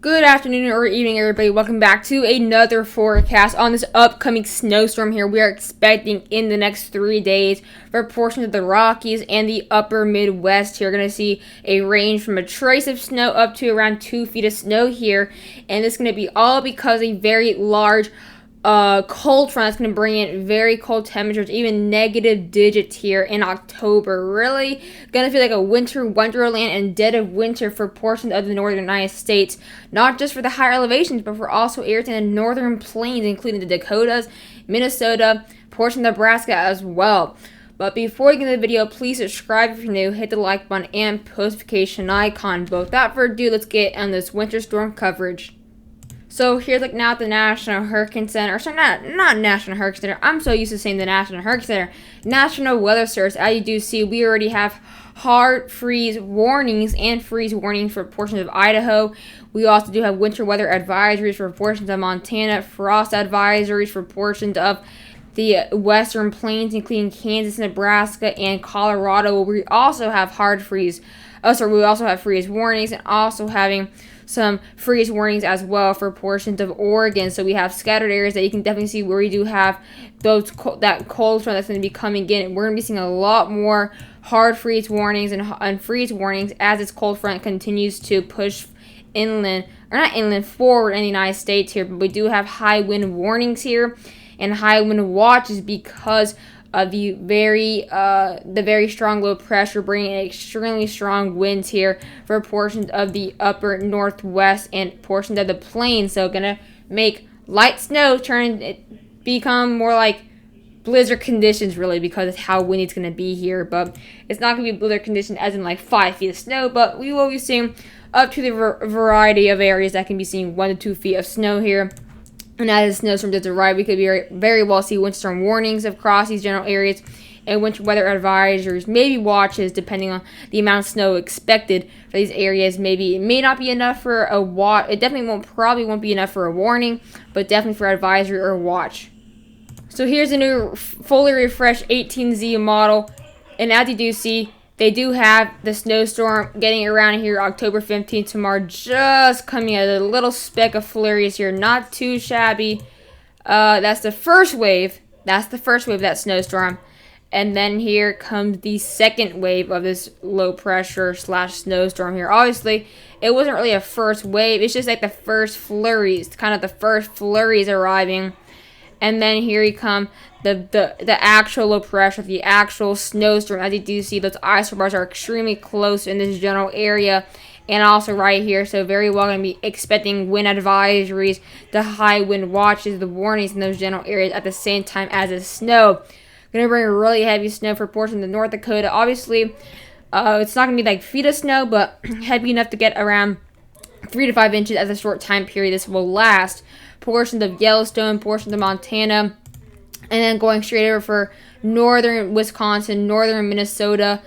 Good afternoon or evening, everybody. Welcome back to another forecast on this upcoming snowstorm here. We are expecting in the next 3 days for portions of the Rockies and the upper Midwest here. We're going to see a range from a trace of snow up to around 2 feet of snow here. And this is going to be all because a very large cold front that's going to bring in very cold temperatures, even negative digits here in October. Really going to feel like a winter wonderland and dead of winter for portions of the northern United States, not just for the higher elevations, but for also areas in the northern plains, including the Dakotas, Minnesota, portions of Nebraska as well. But before we get into the video, please subscribe if you're new, hit the like button and post notification icon. But without further ado, let's get on this winter storm coverage. So here's like now at the National Hurricane Center, or sorry, not National Hurricane Center. I'm so used to saying the National Hurricane Center. National Weather Service. As you do see, we already have hard freeze warnings and freeze warnings for portions of Idaho. We also do have winter weather advisories for portions of Montana, frost advisories for portions of the western plains, including Kansas, Nebraska, and Colorado. We also have freeze warnings, and also having some freeze warnings as well for portions of Oregon. So we have scattered areas that you can definitely see where we do have that cold front that's going to be coming in. We're going to be seeing a lot more hard freeze warnings and freeze warnings as this cold front continues to push forward in the United States here. But we do have high wind warnings here and high wind watches because of the very strong low pressure bringing extremely strong winds here for portions of the upper northwest and portions of the plains. So gonna make light snow become more like blizzard conditions, really, because it's how windy it's gonna be here. But it's not gonna be blizzard condition as in like 5 feet of snow, but we will be seeing up to the variety of areas that can be seeing 1 to 2 feet of snow here. And as the snowstorm does arrive, we could very well see winter storm warnings across these general areas and winter weather advisories, maybe watches, depending on the amount of snow expected for these areas. Maybe it may not be enough for a watch. It definitely probably won't be enough for a warning, but definitely for advisory or watch. So here's a new fully refreshed 18Z model, and as you do see, they do have the snowstorm getting around here October 15th tomorrow, just coming at a little speck of flurries here. Not too shabby. That's the first wave. That's the first wave of that snowstorm. And then here comes the second wave of this low pressure / snowstorm here. Obviously, it wasn't really a first wave. It's just like the first flurries, kind of the first flurries arriving. And then here you come the actual low pressure, the actual snowstorm. As you do see, those isobars are extremely close in this general area and also right here. So very well going to be expecting wind advisories, the high wind watches, the warnings in those general areas at the same time as the snow. Going to bring really heavy snow for portions of North Dakota. Obviously, it's not going to be like feet of snow, but heavy enough to get around 3 to 5 inches as a short time period this will last. Portions of Yellowstone, portions of Montana, and then going straight over for northern Wisconsin, northern Minnesota.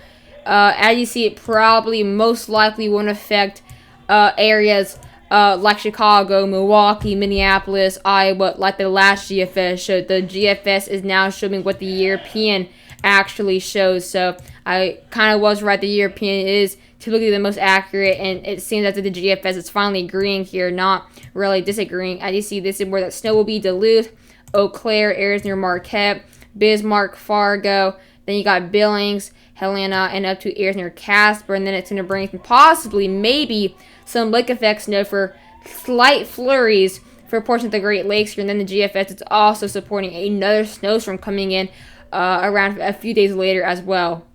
As you see, it probably most likely won't affect areas like Chicago, Milwaukee, Minneapolis, Iowa, like the last GFS showed. The GFS is now showing what the European actually shows. So I kind of was right. The European is typically the most accurate, and it seems that the GFS is finally agreeing here, not really disagreeing. As you see, this is where that snow will be: Duluth, Eau Claire, areas near Marquette, Bismarck, Fargo. Then you got Billings, Helena, and up to areas near Casper. And then it's going to bring possibly, maybe, some lake effect snow for slight flurries for portions of the Great Lakes here. And then the GFS is also supporting another snowstorm coming in around a few days later as well.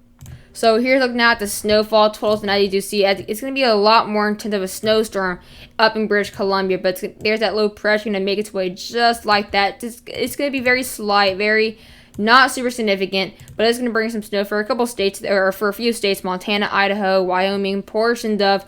So here's looking at the snowfall totals, and as you do see, it's going to be a lot more intense of a snowstorm up in British Columbia, but there's that low pressure going to make its way just like that. It's going to be very slight, very not super significant, but it's going to bring some snow for a couple states, or for a few states: Montana, Idaho, Wyoming, portions of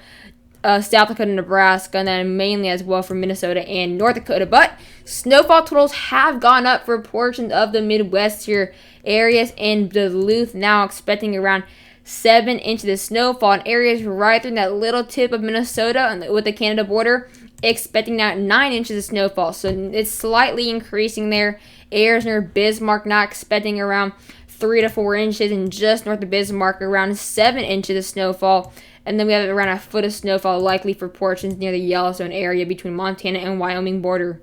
South Dakota, Nebraska, and then mainly as well for Minnesota and North Dakota. But snowfall totals have gone up for portions of the Midwest here. Areas in Duluth now expecting around 7 inches of snowfall, and areas right through that little tip of Minnesota with the Canada border expecting now 9 inches of snowfall. So it's slightly increasing there. Areas near Bismarck not expecting around 3 to 4 inches, and just north of Bismarck around 7 inches of snowfall. And then we have around a foot of snowfall likely for portions near the Yellowstone area between Montana and Wyoming border.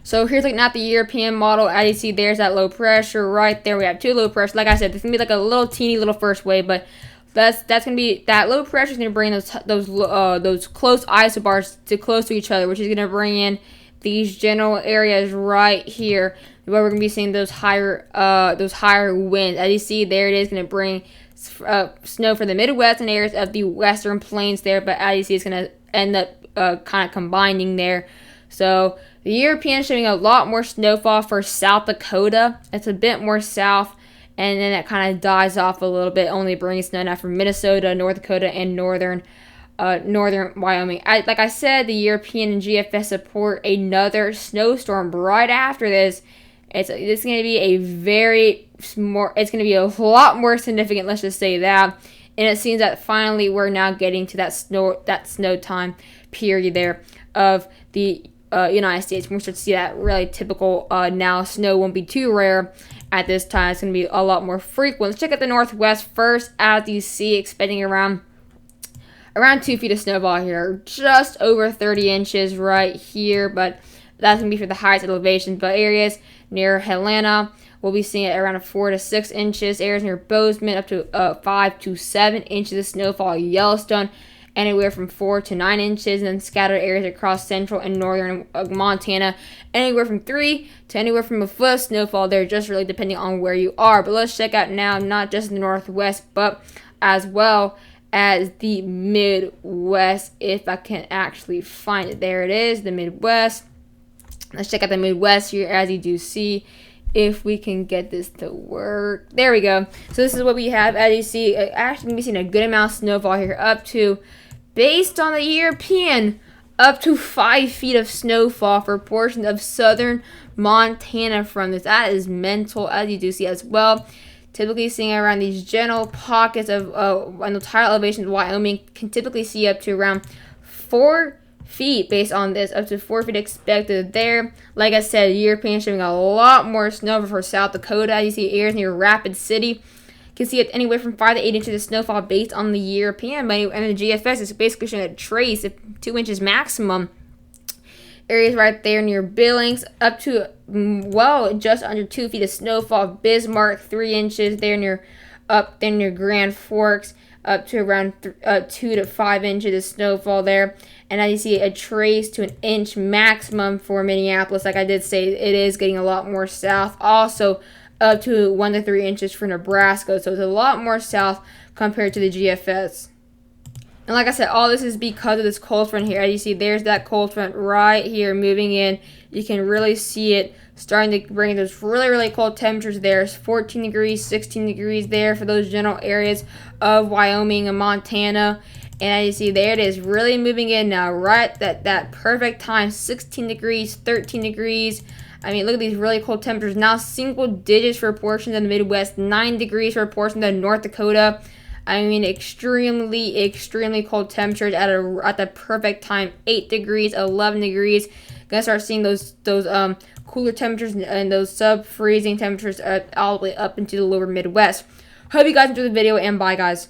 So here's looking at the European model. As you see, there's that low pressure right there. We have 2 low pressure. Like I said, this is gonna be like a little teeny little first wave, but that's gonna be, that low pressure is gonna bring those close isobars to close to each other, which is gonna bring in these general areas right here where we're gonna be seeing those higher winds. As you see, there it is gonna bring snow for the Midwest and areas of the Western Plains there. But as you see, it's gonna end up kind of combining there. So the European is showing a lot more snowfall for South Dakota. It's a bit more south, and then it kind of dies off a little bit, only bringing snow now from Minnesota, North Dakota, and northern Wyoming. Like I said, the European and GFS support another snowstorm right after this. It's going to be it's going to be a lot more significant, let's just say that. And it seems that finally we're now getting to that snow time period there of the United States. We're starting to see that really typical now. Snow won't be too rare at this time. It's going to be a lot more frequent. Let's check out the Northwest first. As you see, expecting around 2 feet of snowfall here, just over 30 inches right here, but that's going to be for the highest elevation. But areas near Helena, we'll be seeing it around 4 to 6 inches. Areas near Bozeman, up to 5 to 7 inches of snowfall. Yellowstone, anywhere from 4 to 9 inches, and then scattered areas across central and northern Montana, anywhere from 3 to anywhere from a foot of snowfall there, just really depending on where you are. But let's check out now, not just the Northwest, but as well as the Midwest, if I can actually find it. There it is, the Midwest. Let's check out the Midwest here, as you do see, if we can get this to work. There we go. So this is what we have. As you see, actually going to be seeing a good amount of snowfall here, up to, based on the European, up to 5 feet of snowfall for portions of southern Montana from this. That is mental, as you do see as well. Typically seeing around these general pockets of on the higher elevations of Wyoming, can typically see up to around 4 feet based on this, up to 4 feet expected there. Like I said, European showing a lot more snow for South Dakota. You see areas near Rapid City, you can see it anywhere from 5 to 8 inches of snowfall based on the European. And the GFS is basically showing a trace of 2 inches maximum. Areas right there near Billings, up to, well, just under 2 feet of snowfall. Bismarck, 3 inches there near Grand Forks, up to around 2 to 5 inches of snowfall there. And as you see, a trace to 1 inch maximum for Minneapolis. Like I did say, it is getting a lot more south. Also, up to 1 to 3 inches for Nebraska. So it's a lot more south compared to the GFS. And like I said, all this is because of this cold front here. As you see, there's that cold front right here moving in. You can really see it starting to bring those really, really cold temperatures there. It's 14 degrees, 16 degrees there for those general areas of Wyoming and Montana. And as you see, there it is, really moving in now, right at that perfect time. 16 degrees, 13 degrees. I mean, look at these really cold temperatures. Now single digits for portions of the Midwest, 9 degrees for portions of North Dakota. I mean, extremely, extremely cold temperatures at the perfect time. 8 degrees, 11 degrees. Gonna start seeing those cooler temperatures and those sub-freezing temperatures all the way up into the lower Midwest. Hope you guys enjoyed the video, and bye, guys.